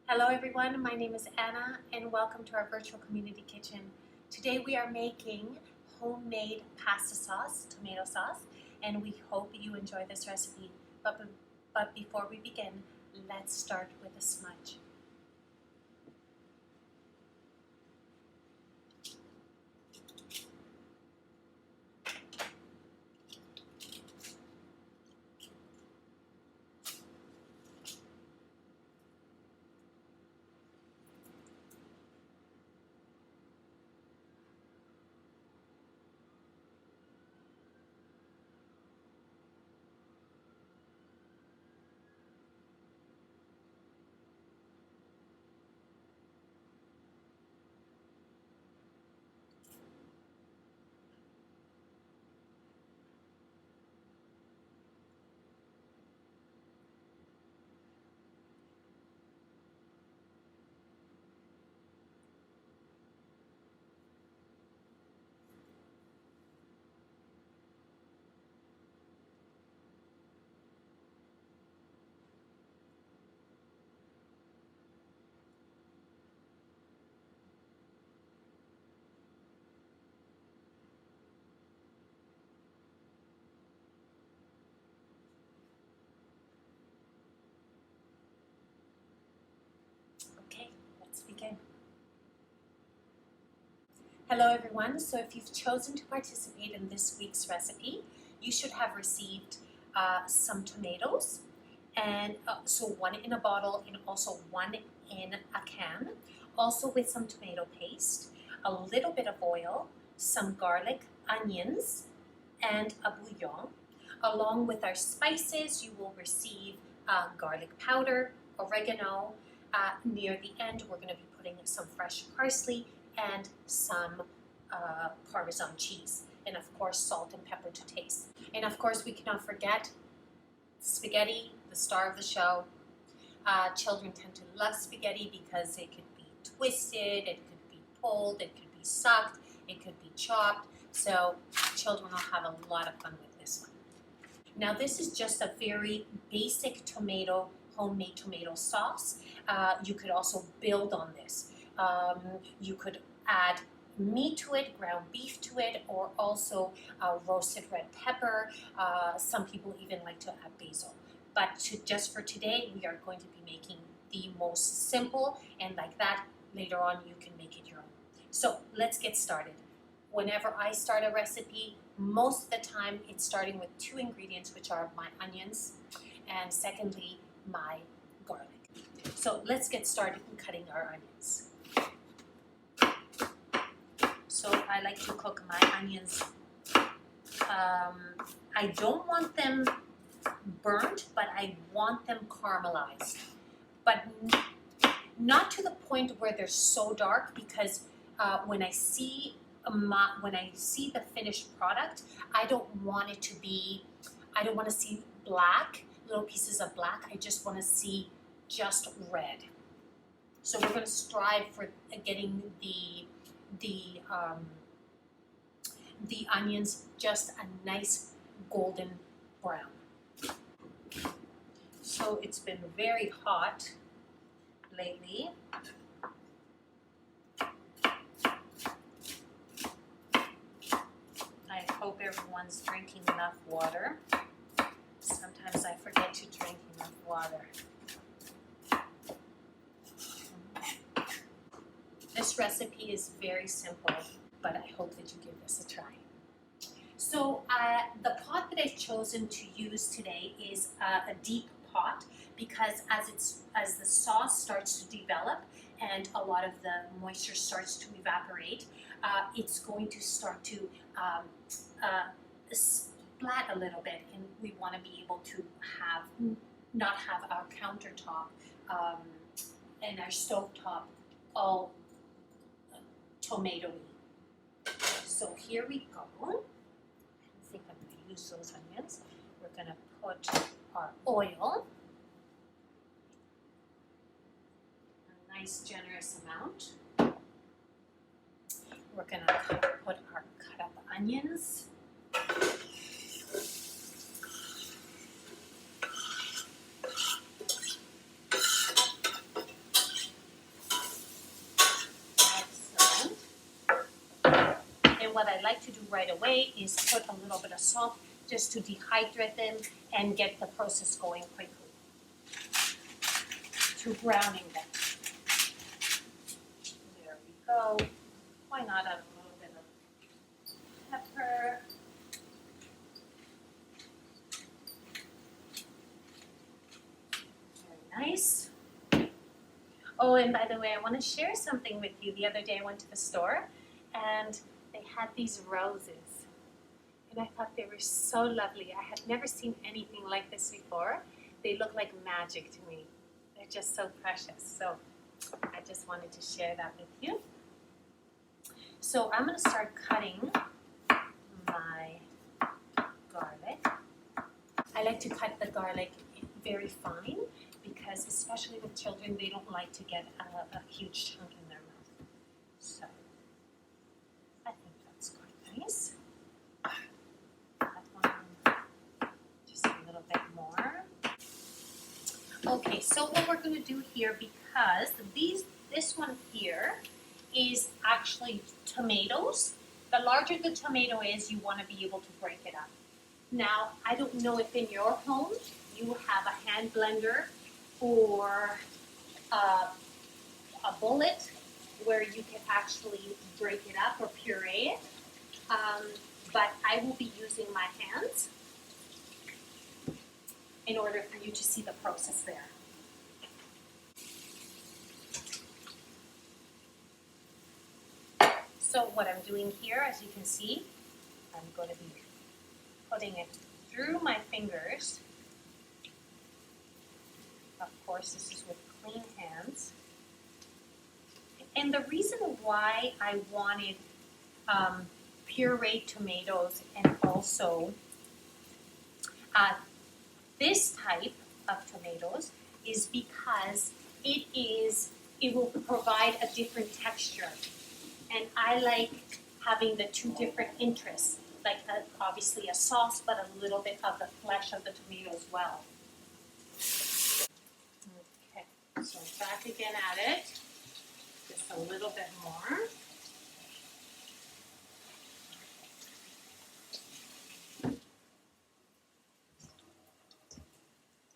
Hello everyone, my name is Anna and welcome to our virtual community kitchen. Today we are making homemade pasta sauce, tomato sauce, and we hope you enjoy this recipe. But before we begin, let's start with a smudge. Okay, let's begin. Hello everyone, so if you've chosen to participate in this week's recipe, you should have received some tomatoes, and so one in a bottle and also one in a can, also with some tomato paste, a little bit of oil, some garlic, onions, and a bouillon. Along with our spices, you will receive garlic powder, oregano. Near the end, we're going to be putting some fresh parsley and some Parmesan cheese, and of course salt and pepper to taste. And of course we cannot forget spaghetti, the star of the show. Children tend to love spaghetti because it could be twisted, it could be pulled, it could be sucked, it could be chopped, so children will have a lot of fun with this one. Now this is just a very basic homemade tomato sauce. You could also build on this. You could add meat to it, ground beef to it, or also roasted red pepper. Some people even like to add basil. But just for today, we are going to be making the most simple, and like that, later on you can make it your own. So let's get started. Whenever I start a recipe, most of the time it's starting with two ingredients, which are my onions, and secondly, my garlic. So let's get started in cutting our onions. So I like to cook my onions. I don't want them burnt, but I want them caramelized. But not to the point where they're so dark, because when I see the finished product, I don't want to see black, little pieces of black. I just want to see just red. So we're going to strive for getting the onions just a nice golden brown. So it's been very hot lately. I hope everyone's drinking enough water. Sometimes I forget to drink enough water. This recipe is very simple, but I hope that you give this a try. So the pot that I've chosen to use today is a deep pot, because as the sauce starts to develop and a lot of the moisture starts to evaporate, it's going to start to splat a little bit, and we want to be able to not have our countertop and our stovetop all tomatoey. So here we go. I think I'm going to use those onions. We're going to put our oil, a nice generous amount. We're going to put our cut up onions. what I like to do right away is put a little bit of salt just to dehydrate them and get the process going quickly to browning them. There we go. Why not add a little bit of pepper? Very nice. Oh, and by the way, I want to share something with you. The other day I went to the store and they had these roses. And I thought they were so lovely. I had never seen anything like this before. They look like magic to me. They're just so precious. So I just wanted to share that with you. So I'm going to start cutting my garlic. I like to cut the garlic very fine because especially with children, they don't like to get a huge chunk in their mouth. So I think that's quite nice. Just a little bit more. Okay, so what we're going to do here, because this one here is actually tomatoes. The larger the tomato is, you want to be able to break it up. Now, I don't know if in your home you have a hand blender or a bullet where you can actually break it up or puree it. But I will be using my hands in order for you to see the process there. So what I'm doing here, as you can see, I'm going to be putting it through my fingers. Of course, this is with clean hands. And the reason why I wanted pureed tomatoes and also this type of tomatoes is because it will provide a different texture. And I like having the two different interests, like obviously a sauce, but a little bit of the flesh of the tomato as well. Okay, so back again at it, just a little bit more.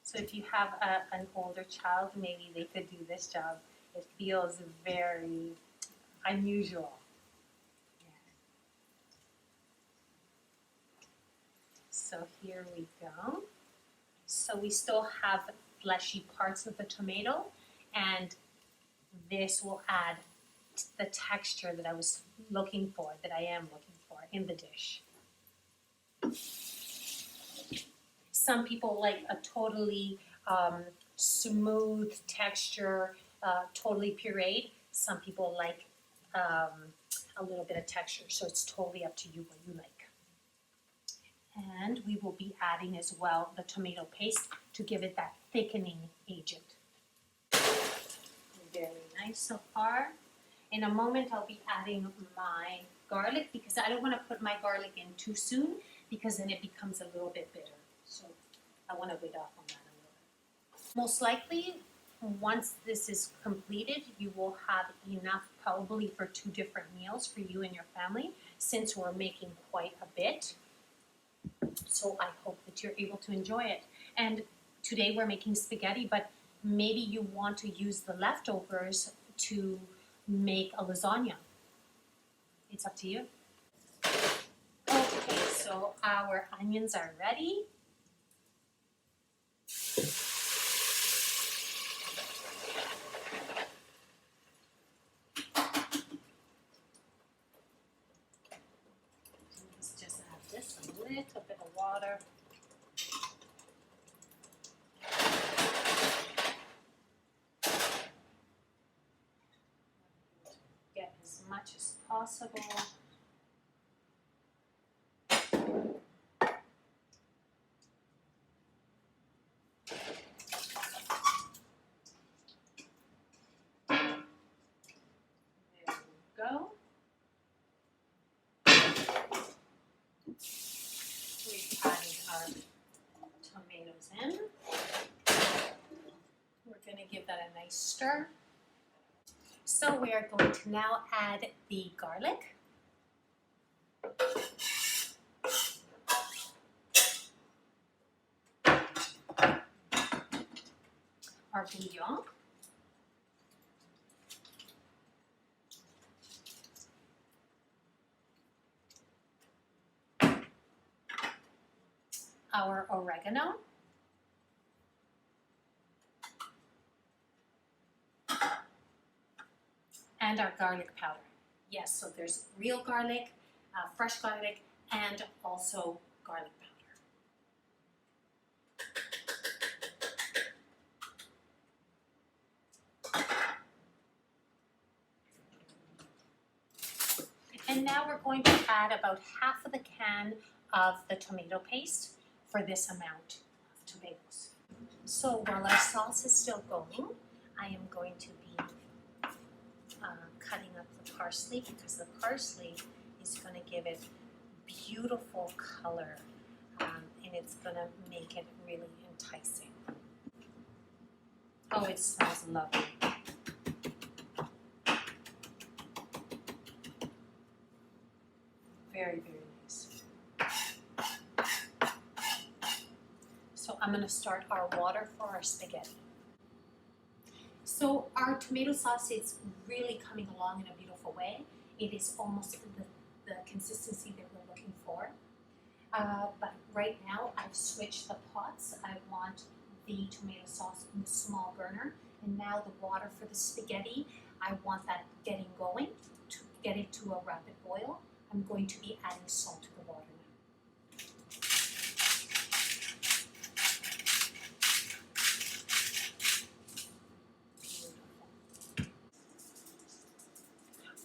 So if you have an older child, maybe they could do this job. It feels very unusual. Yeah. So here we go. So we still have fleshy parts of the tomato, and this will add the texture that I was looking for, that I am looking for in the dish. Some people like a totally smooth texture, totally pureed. Some people like a little bit of texture, so it's totally up to you what you like. And we will be adding as well the tomato paste to give it that thickening agent. Very nice so far. In a moment I'll be adding my garlic because I don't want to put my garlic in too soon because then it becomes a little bit bitter. So I want to wait off on that a little bit. Most likely, once this is completed, you will have enough probably for 2 different meals for you and your family, since we're making quite a bit. So I hope that you're able to enjoy it. And today we're making spaghetti, but maybe you want to use the leftovers to make a lasagna. It's up to you. Okay, so our onions are ready. Let's just add this, a little bit of water. Get as much as possible. Go. We've added our tomatoes in. We're going to give that a nice stir. So we are going to now add the garlic. Our bouillon. Our oregano. And our garlic powder. Yes, so there's real garlic, fresh garlic, and also garlic powder. And now we're going to add about half of the can of the tomato paste for this amount of tomatoes. So while our sauce is still going, I am going to be cutting up the parsley, because the parsley is going to give it beautiful color, and it's going to make it really enticing. Oh, it smells lovely. Very, very nice. So I'm going to start our water for our spaghetti. So our tomato sauce is really coming along in a beautiful way. It is almost the consistency that we're looking for. But right now I've switched the pots. I want the tomato sauce in the small burner, and now the water for the spaghetti, I want that getting going to get it to a rapid boil. I'm going to be adding salt to the water now.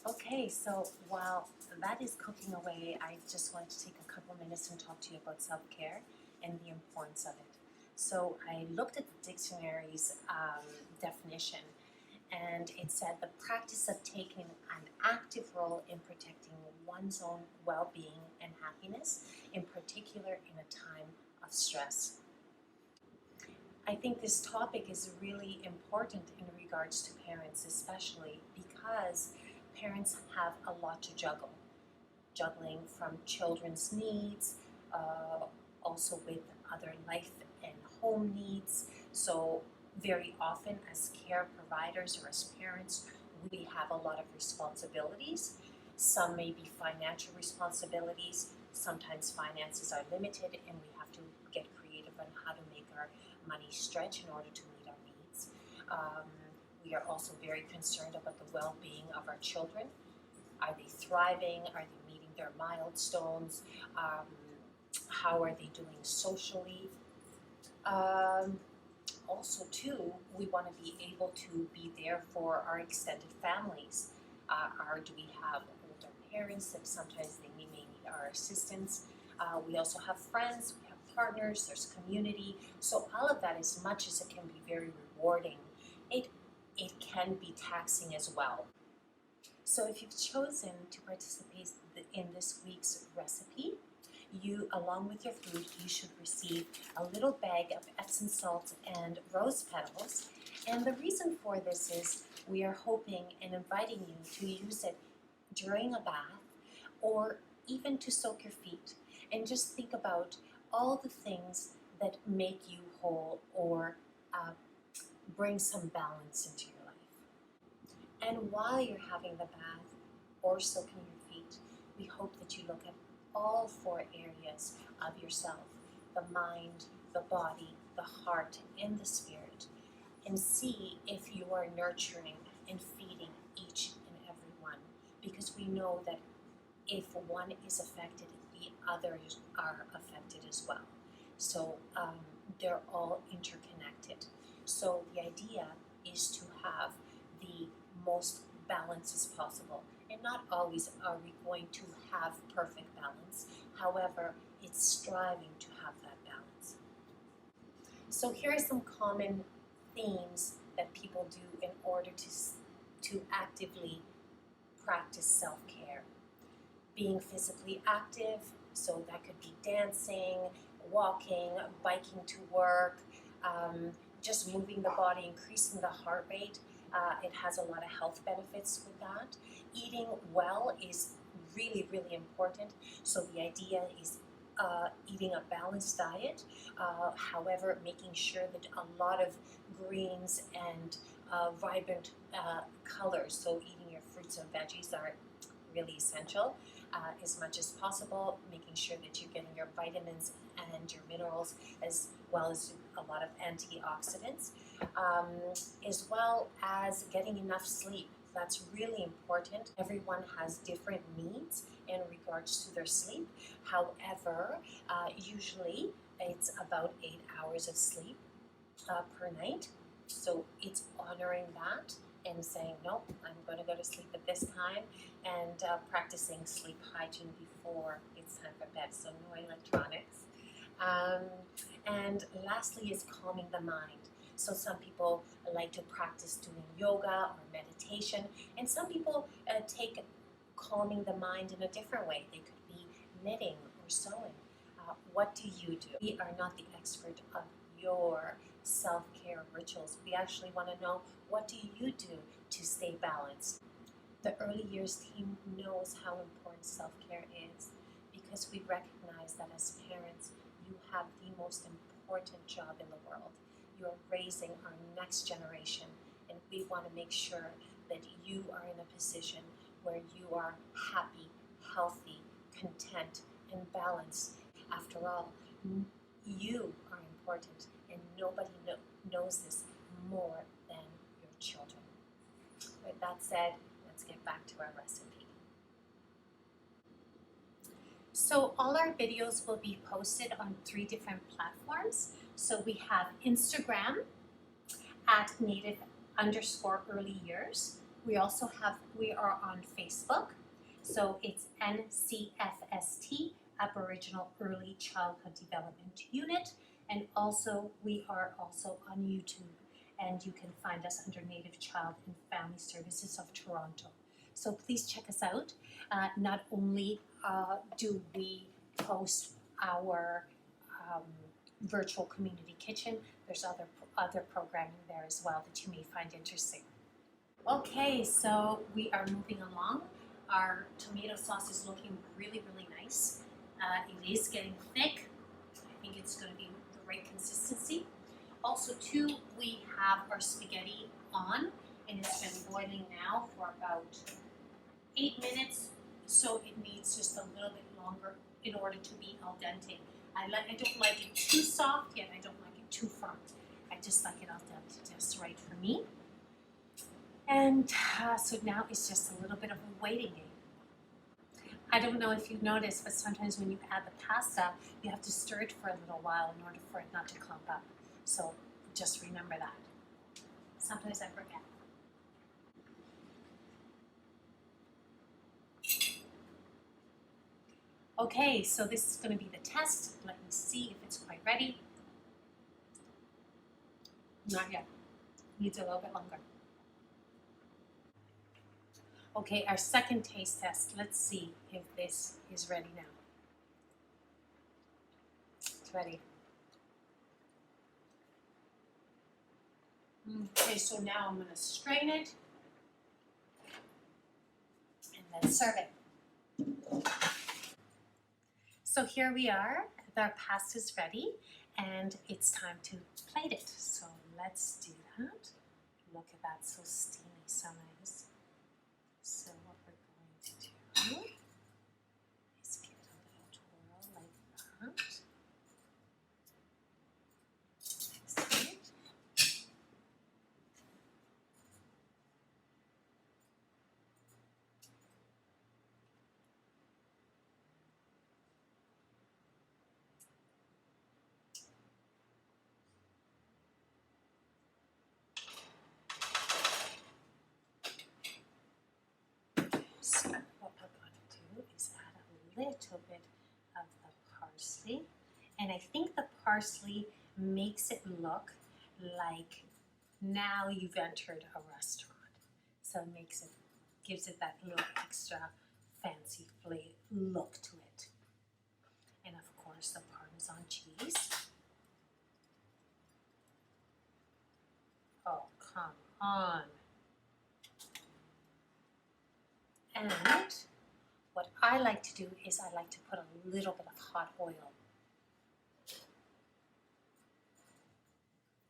Okay, so while that is cooking away, I just wanted to take a couple minutes and talk to you about self-care and the importance of it. So I looked at the dictionary's definition, and it said the practice of taking an active role in protecting one's own well-being and happiness, in particular in a time of stress. I think this topic is really important in regards to parents, especially because parents have a lot to juggle. Juggling from children's needs, also with other life and home needs. So very often as care providers or as parents, we have a lot of responsibilities. Some may be financial responsibilities. Sometimes finances are limited and we have to get creative on how to make our money stretch in order to meet our needs. We are also very concerned about the well-being of our children. Are they thriving? Are they meeting their milestones? How are they doing socially? Also, too, we want to be able to be there for our extended families. Do we have older parents that sometimes they may need our assistance? We also have friends, we have partners, there's community. So all of that, as much as it can be very rewarding, it can be taxing as well. So if you've chosen to participate in this week's recipe, you, along with your food, you should receive a little bag of Epsom salt and rose petals. And the reason for this is we are hoping and inviting you to use it during a bath or even to soak your feet, and just think about all the things that make you whole or bring some balance into your life. And while you're having the bath or soaking your feet, we hope that you look at all 4 areas of yourself: the mind, the body, the heart, and the spirit, and see if you are nurturing and feeding each and every one, because we know that if one is affected, the others are affected as well. So they're all interconnected. So the idea is to have the most balance as possible. And not always are we going to have perfect balance. However, it's striving to have that balance. So here are some common themes that people do in order to actively practice self-care. Being physically active, so that could be dancing, walking, biking to work, just moving the body, increasing the heart rate. It has a lot of health benefits with that. Eating well is really, really important. So the idea is eating a balanced diet, however, making sure that a lot of greens and vibrant colors, so eating your fruits and veggies are really essential as much as possible, making sure that you're getting your vitamins and your minerals as well as a lot of antioxidants, as well as getting enough sleep. That's really important. Everyone has different needs in regards to their sleep. However, usually it's about 8 hours of sleep per night. So it's honoring that and saying, nope, I'm going to go to sleep at this time, and practicing sleep hygiene before it's time for bed. So no electronics. And lastly is calming the mind. So some people like to practice doing yoga or meditation, and some people take calming the mind in a different way. They could be knitting or sewing. What do you do? We are not the expert of your self-care rituals. We actually want to know, what do you do to stay balanced? The early years team knows how important self-care is, because we recognize that as parents, you have the most important job in the world. You're raising our next generation, and we want to make sure that you are in a position where you are happy, healthy, content, and balanced. After all, you are important, and nobody knows this more than your children. With that said, let's get back to our recipe. So all our videos will be posted on 3 different platforms. So we have Instagram at native_early years. We are on Facebook. So it's NCFST, Aboriginal Early Childhood Development Unit. And also we are also on YouTube, and you can find us under Native Child and Family Services of Toronto. So please check us out. Not only do we post our virtual community kitchen, there's other programming there as well that you may find interesting. Okay, so we are moving along. Our tomato sauce is looking really, really nice. It is getting thick. I think it's going to be the right consistency. Also, too, we have our spaghetti on, and it's been boiling now for about 8 minutes, so it needs just a little bit longer in order to be al dente. I don't like it too soft, yet I don't like it too firm. I just like it al dente, just right for me. And so now it's just a little bit of a waiting game. I don't know if you've noticed, but sometimes when you add the pasta, you have to stir it for a little while in order for it not to clump up. So just remember that. Sometimes I forget. Okay, so this is going to be the test. Let me see if it's quite ready. Not yet. Needs a little bit longer. Okay, our second taste test. Let's see if this is ready now. It's ready. Okay, so now I'm going to strain it and then serve it. So here we are. Our pasta's ready, and it's time to plate it. So let's do that. Look at that, so steamy, so nice. So what we're going to do is give it a little twirl like that. Excellent. So what we're going to do is add a little bit of the parsley, and I think the parsley makes it look like now you've entered a restaurant. So it gives it that little extra fancy look to it. And of course the Parmesan cheese. Oh, come on. And What I like to do is I like to put a little bit of hot oil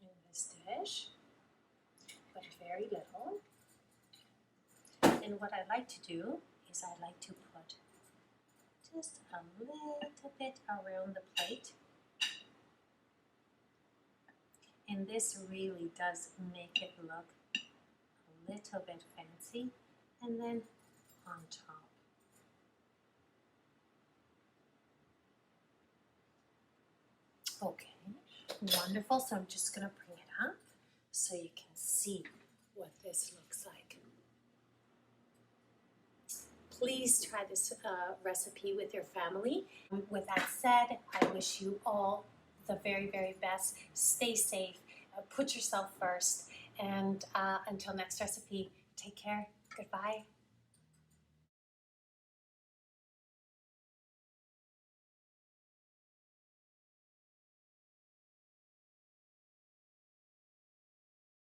in this dish, but very little. And what I like to do is I like to put just a little bit around the plate. And this really does make it look a little bit fancy. And then on top. Okay, wonderful. So I'm just going to bring it up so you can see what this looks like. Please try this recipe with your family. With that said, I wish you all the very, very best. Stay safe, put yourself first, and until next recipe, take care. Goodbye.